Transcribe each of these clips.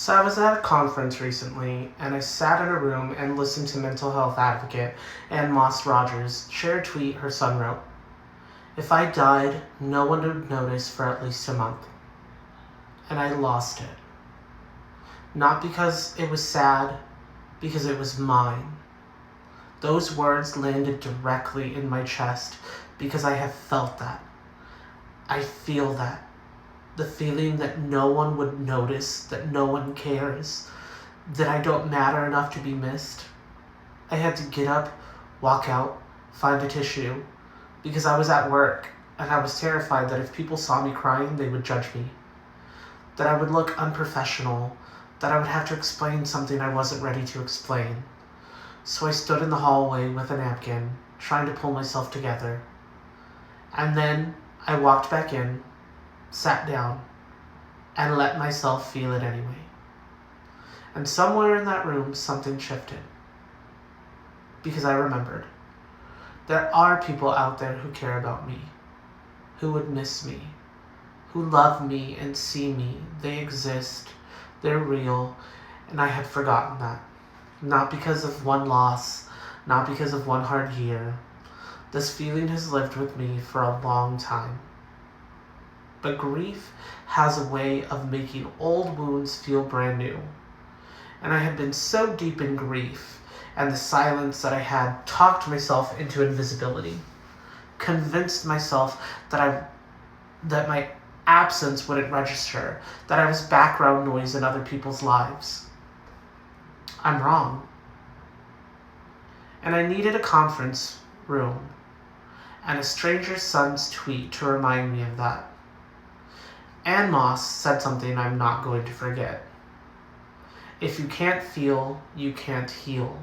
So I was at a conference recently, and I sat in a room and listened to mental health advocate Ann Moss Rogers share a tweet her son wrote. If I died, no one would notice for at least a month. And I lost it. Not because it was sad, because it was mine. Those words landed directly in my chest because I have felt that. I feel that. The feeling that no one would notice, that no one cares, that I don't matter enough to be missed. I had to get up, walk out, find a tissue, because I was at work and I was terrified that if people saw me crying, they would judge me. That I would look unprofessional, that I would have to explain something I wasn't ready to explain. So I stood in the hallway with a napkin, trying to pull myself together. And then I walked back in, sat down, and let myself feel it anyway. And somewhere in that room, something shifted. Because I remembered. There are people out there who care about me, who would miss me, who love me and see me. They exist, they're real, and I had forgotten that. Not because of one loss, not because of one hard year. This feeling has lived with me for a long time. But grief has a way of making old wounds feel brand new. And I had been so deep in grief and the silence that I had talked myself into invisibility, convinced myself that my absence wouldn't register, that I was background noise in other people's lives. I'm wrong. And I needed a conference room and a stranger's son's tweet to remind me of that. Ann Moss said something I'm not going to forget. If you can't feel, you can't heal.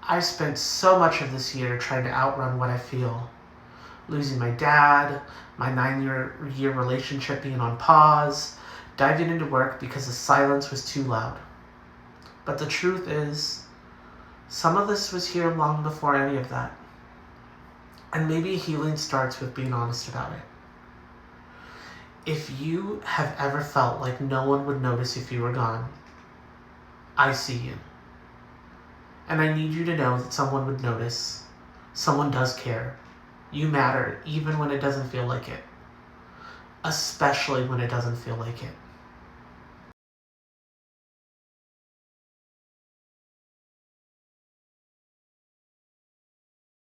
I spent so much of this year trying to outrun what I feel. Losing my dad, my 9-year relationship being on pause, diving into work because the silence was too loud. But the truth is, some of this was here long before any of that. And maybe healing starts with being honest about it. If you have ever felt like no one would notice if you were gone, I see you. And I need you to know that someone would notice. Someone does care. You matter even when it doesn't feel like it. Especially when it doesn't feel like it.